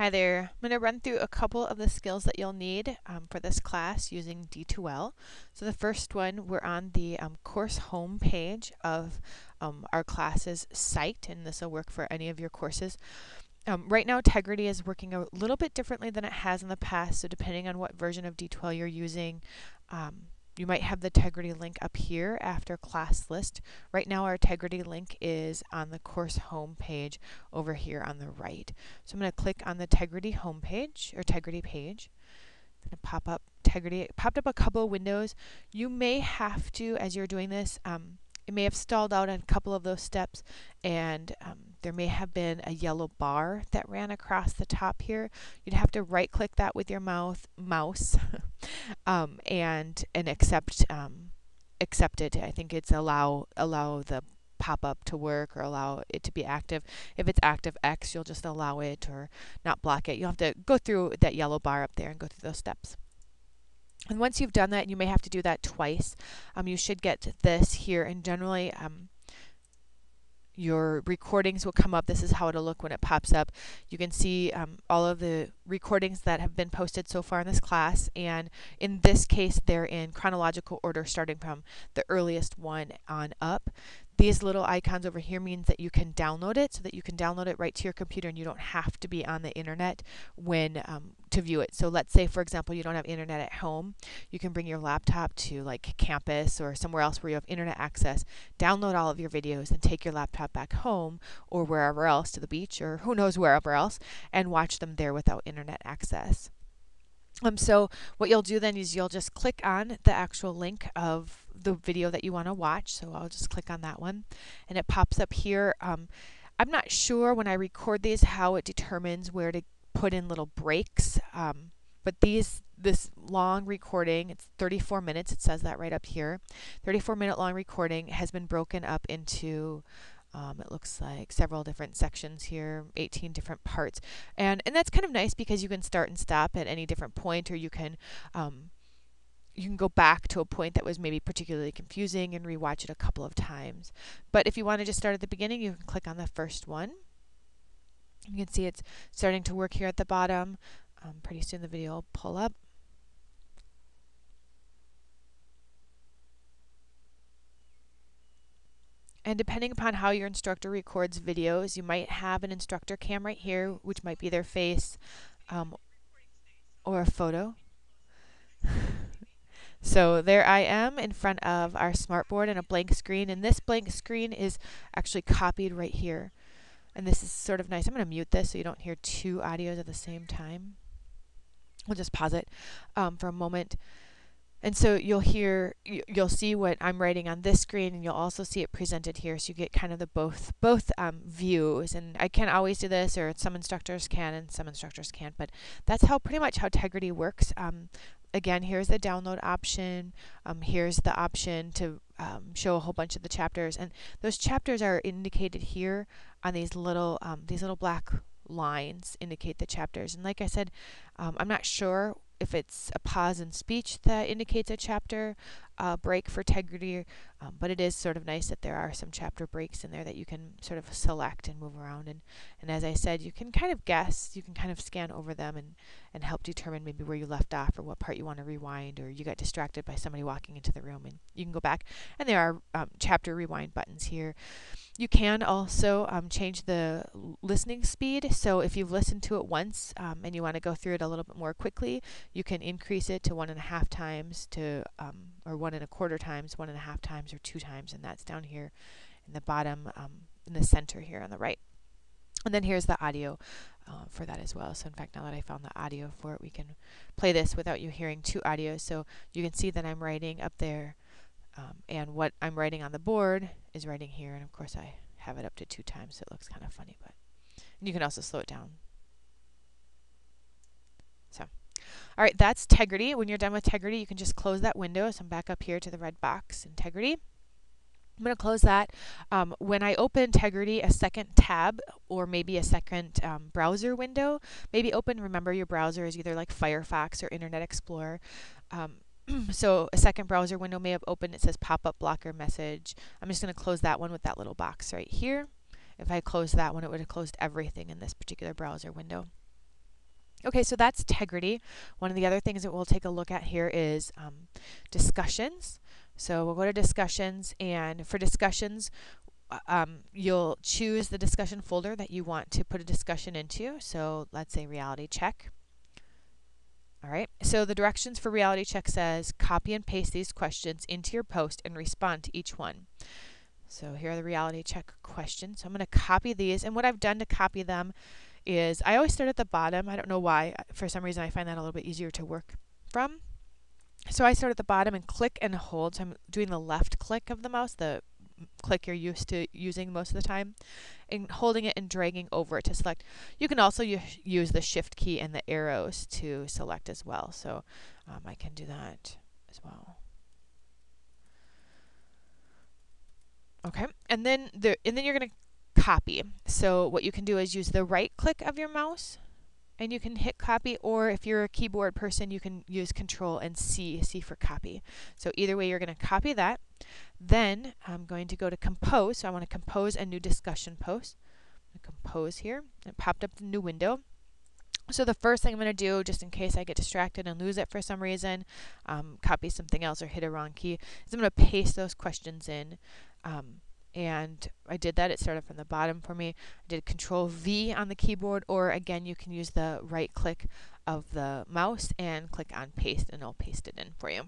Hi there. I'm going to run through a couple of the skills that you'll need for this class using D2L. So the first one, we're on the course home page of our class's site, and this will work for any of your courses. Right now, Tegrity is working a little bit differently than it has in the past, so depending on what version of D2L you're using, you might have the Tegrity link up here after class list. Right now our Tegrity link is on the course home page over here on the right. So I'm going to click on the Tegrity home page or Tegrity page. It's going to pop up Tegrity. It popped up a couple of windows. You may have to, as you're doing this, it may have stalled out on a couple of those steps, and there may have been a yellow bar that ran across the top here. You'd have to right click that with your mouse and accept it. I think it's allow the pop-up to work or allow it to be active. If it's active X, you'll just allow it or not block it. You'll have to go through that yellow bar up there and go through those steps. And once you've done that, you may have to do that twice. You should get this here, and generally your recordings will come up. This is how it'll look when it pops up. You can see all of the recordings that have been posted so far in this class, and in this case they're in chronological order starting from the earliest one on up. These little icons over here means that you can download it, so that you can download it right to your computer and you don't have to be on the internet when to view it. So let's say, for example, you don't have internet at home. You can bring your laptop to like campus or somewhere else where you have internet access, download all of your videos, and take your laptop back home or wherever else, to the beach or who knows wherever else, and watch them there without internet access. So what you'll do then is you'll just click on the actual link of the video that you want to watch. So I'll just click on that one, and it pops up here. I'm not sure when I record these how it determines where to put in little breaks, but this long recording, it's 34 minutes, it says that right up here. 34-minute long recording has been broken up into it looks like several different sections here, 18 different parts. And that's kind of nice because you can start and stop at any different point, or you can go back to a point that was maybe particularly confusing and rewatch it a couple of times. But if you want to just start at the beginning, you can click on the first one. You can see it's starting to work here at the bottom. Pretty soon the video will pull up. And depending upon how your instructor records videos, you might have an instructor cam right here, which might be their face or a photo. So there I am in front of our smartboard and a blank screen, and this blank screen is actually copied right here. And this is sort of nice. I'm going to mute this so you don't hear two audios at the same time. We'll just pause it for a moment. And so you'll see what I'm writing on this screen, and you'll also see it presented here, so you get kind of the both views. And I can't always do this, or some instructors can and some instructors can't, but that's pretty much how Tegrity works. Again, here's the download option. Here's the option to show a whole bunch of the chapters, and those chapters are indicated here on these little black lines indicate the chapters. And like I said, I'm not sure if it's a pause in speech that indicates a chapter break for Tegrity, but it is sort of nice that there are some chapter breaks in there that you can sort of select and move around. And as I said, you can kind of guess, you can kind of scan over them and help determine maybe where you left off or what part you want to rewind, or you got distracted by somebody walking into the room, and you can go back. And there are chapter rewind buttons here. You can also change the listening speed. So if you've listened to it once and you want to go through it a little bit more quickly, you can increase it to 1.5 times to or 1.25 times, 1.5 times, or 2 times, and that's down here in the bottom, in the center here on the right. And then here's the audio for that as well. So in fact, now that I found the audio for it, we can play this without you hearing two audios. So you can see that I'm writing up there, and what I'm writing on the board is writing here. And of course, I have it up to 2 times, so it looks kind of funny. But you can also slow it down. So, all right, that's Tegrity. When you're done with Tegrity, you can just close that window. So I'm back up here to the red box in Tegrity. I'm going to close that. When I open Tegrity, a second tab or maybe a second browser window maybe open. Remember, your browser is either like Firefox or Internet Explorer. So a second browser window may have opened. It says pop-up blocker message. I'm just going to close that one with that little box right here. If I closed that one, it would have closed everything in this particular browser window. Okay, so that's integrity. One of the other things that we'll take a look at here is discussions. So we'll go to discussions, and for discussions, you'll choose the discussion folder that you want to put a discussion into. So let's say reality check. All right, so the directions for reality check says copy and paste these questions into your post and respond to each one. So here are the reality check questions. So I'm going to copy these, and what I've done to copy them is I always start at the bottom. I don't know why. For some reason, I find that a little bit easier to work from. So I start at the bottom and click and hold. So I'm doing the left click of the mouse, the click you're used to using most of the time, and holding it and dragging over it to select. You can also use the shift key and the arrows to select as well. So I can do that as well. Okay, and then you're going to copy. So what you can do is use the right click of your mouse, and you can hit copy, or if you're a keyboard person, you can use Control and C for copy. So either way, you're going to copy that. Then I'm going to go to compose. So I want to compose a new discussion post. I'm going to compose here. It popped up the new window. So the first thing I'm going to do, just in case I get distracted and lose it for some reason, copy something else or hit a wrong key, is I'm going to paste those questions in. And I did that. It started from the bottom for me. I did Control V on the keyboard, or again, you can use the right click of the mouse and click on paste, and it'll paste it in for you.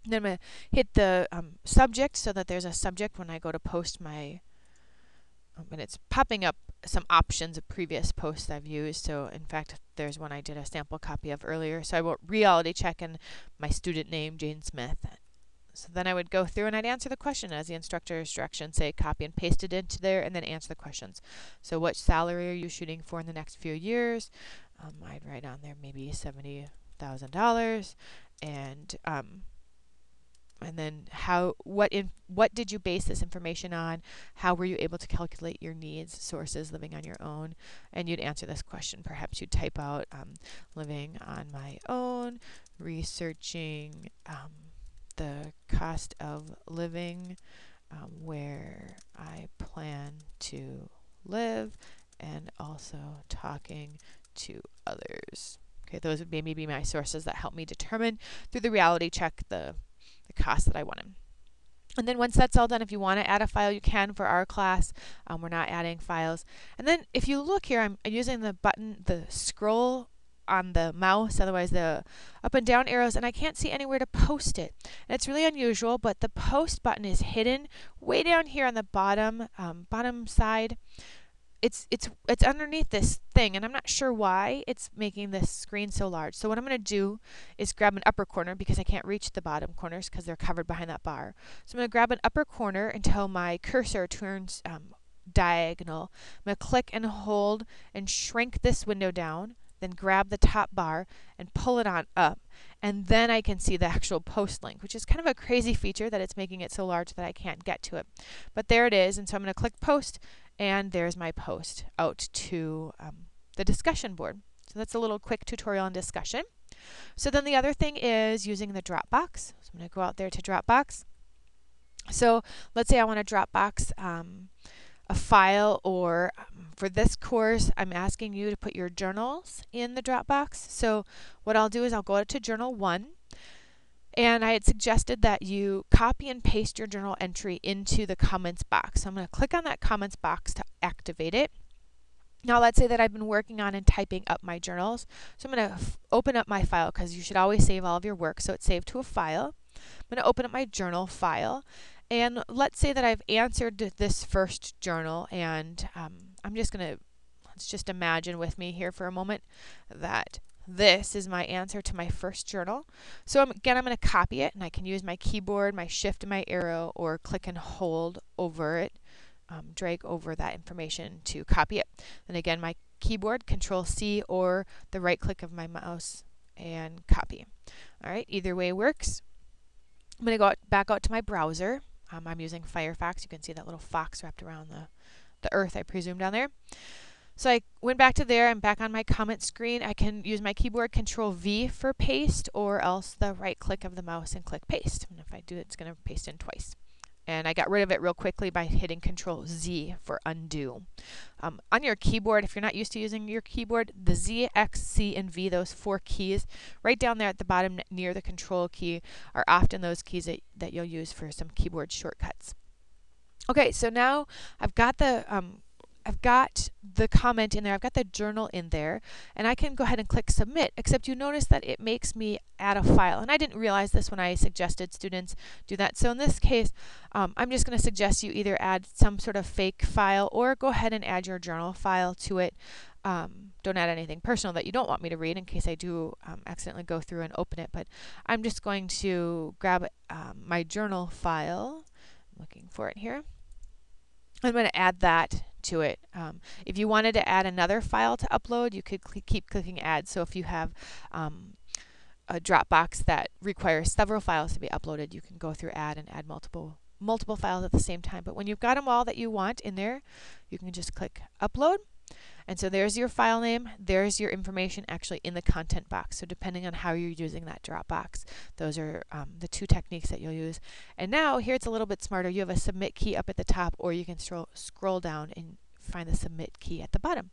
Then I'm going to hit the subject so that there's a subject when I go to post my, and it's popping up some options of previous posts I've used. So in fact, there's one I did a sample copy of earlier. So I wrote reality check and my student name, Jane Smith. So then I would go through and I'd answer the question as the instructor's directions say, copy and paste it into there, and then answer the questions. So what salary are you shooting for in the next few years? I'd write on there maybe $70,000, and then what did you base this information on? How were you able to calculate your needs, sources, living on your own? And you'd answer this question. Perhaps you'd type out living on my own, researching the cost of living where I plan to live, and also talking to others. Okay, those would maybe be my sources that help me determine through the reality check the cost that I wanted. And then once that's all done, if you want to add a file, you can. For our class, we're not adding files. And then if you look here, I'm using the button, the scroll on the mouse, otherwise the up and down arrows, and I can't see anywhere to post it. And it's really unusual, but the post button is hidden way down here on the bottom side. It's underneath this thing, and I'm not sure why it's making this screen so large. So what I'm going to do is grab an upper corner, because I can't reach the bottom corners because they're covered behind that bar. So I'm going to grab an upper corner until my cursor turns diagonal. I'm going to click and hold and shrink this window down, then grab the top bar and pull it on up, and then I can see the actual post link, which is kind of a crazy feature that it's making it so large that I can't get to it. But there it is, and so I'm going to click post, and there's my post out to the discussion board. So that's a little quick tutorial on discussion. So then the other thing is using the Dropbox. So I'm going to go out there to Dropbox. So let's say I want to Dropbox a file, or for this course, I'm asking you to put your journals in the Dropbox. So what I'll do is I'll go out to Journal 1, and I had suggested that you copy and paste your journal entry into the comments box. So I'm going to click on that comments box to activate it. Now let's say that I've been working on and typing up my journals. So I'm going to open up my file, because you should always save all of your work, so it's saved to a file. I'm going to open up my journal file, and let's say that I've answered this first journal, and I'm just going to, let's just imagine with me here for a moment that this is my answer to my first journal. So again, I'm going to copy it, and I can use my keyboard, my shift and my arrow, or click and hold over it, drag over that information to copy it. And again, my keyboard, Control C, or the right click of my mouse and copy. All right, either way works. I'm going to go back out to my browser. I'm using Firefox. You can see that little fox wrapped around the earth, I presume, down there. So I went back to there. I'm back on my comment screen. I can use my keyboard, Control V for paste, or else the right click of the mouse and click paste. And if I do it, it's going to paste in twice. And I got rid of it real quickly by hitting Control Z for undo. On your keyboard, if you're not used to using your keyboard, the Z, X, C, and V, those 4 keys, right down there at the bottom near the Control key, are often those keys that you'll use for some keyboard shortcuts. Okay, so now I've got the comment in there, I've got the journal in there, and I can go ahead and click submit, except you notice that it makes me add a file. And I didn't realize this when I suggested students do that. So in this case, I'm just going to suggest you either add some sort of fake file or go ahead and add your journal file to it. Don't add anything personal that you don't want me to read in case I do accidentally go through and open it. But I'm just going to grab my journal file. I'm looking for it here. I'm going to add that to it. If you wanted to add another file to upload, you could keep clicking add. So if you have a Dropbox that requires several files to be uploaded, you can go through add and add multiple files at the same time. But when you've got them all that you want in there, you can just click upload. And so there's your file name, there's your information actually in the content box. So depending on how you're using that Dropbox, those are the 2 techniques that you'll use. And now here it's a little bit smarter. You have a submit key up at the top, or you can scroll down and find the submit key at the bottom.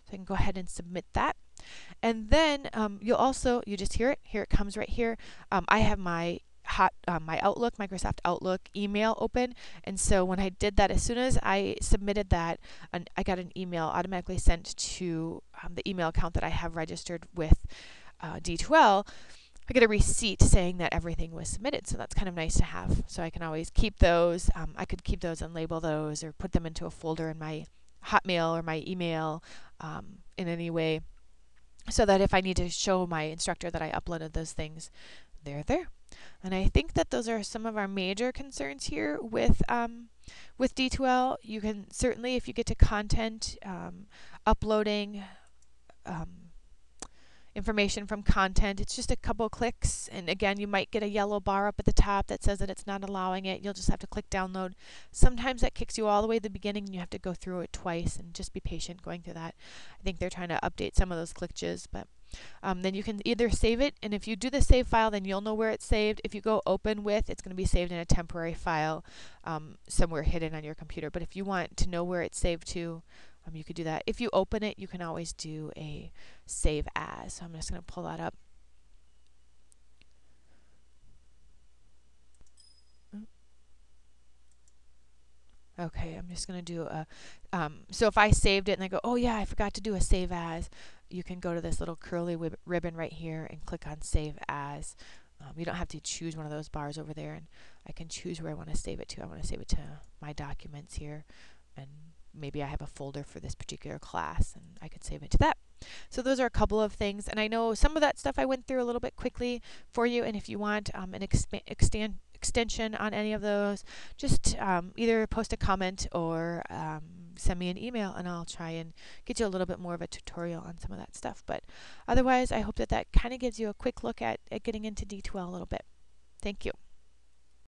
So I can go ahead and submit that. And then you just hear it. Here it comes right here. I have my my Outlook, Microsoft Outlook email open, and so when I did that, as soon as I submitted that, I got an email automatically sent to the email account that I have registered with D2L. I get a receipt saying that everything was submitted, so that's kind of nice to have. So I can always keep those. I could keep those and label those or put them into a folder in my Hotmail or my email in any way, so that if I need to show my instructor that I uploaded those things, they're there. And I think that those are some of our major concerns here with D2L. You can certainly, if you get to content, uploading information from content, it's just a couple clicks, and again you might get a yellow bar up at the top that says that it's not allowing it. You'll just have to click download. Sometimes that kicks you all the way to the beginning and you have to go through it twice, and just be patient going through that. I think they're trying to update some of those glitches, but then you can either save it, and if you do the save file, then you'll know where it's saved. If you go open with, it's going to be saved in a temporary file somewhere hidden on your computer. But if you want to know where it's saved to, you could do that. If you open it, you can always do a save as. So I'm just going to pull that up. Okay, I'm just going to do a, so if I saved it and I go, oh yeah, I forgot to do a save as, you can go to this little curly ribbon right here and click on save as. You don't have to choose one of those bars over there, and I can choose where I want to save it to. I want to save it to my documents here, and maybe I have a folder for this particular class, and I could save it to that. So those are a couple of things, and I know some of that stuff I went through a little bit quickly for you, and if you want an extension on any of those, just either post a comment or send me an email, and I'll try and get you a little bit more of a tutorial on some of that stuff. But otherwise, I hope that kind of gives you a quick look at getting into D2L a little bit. Thank you.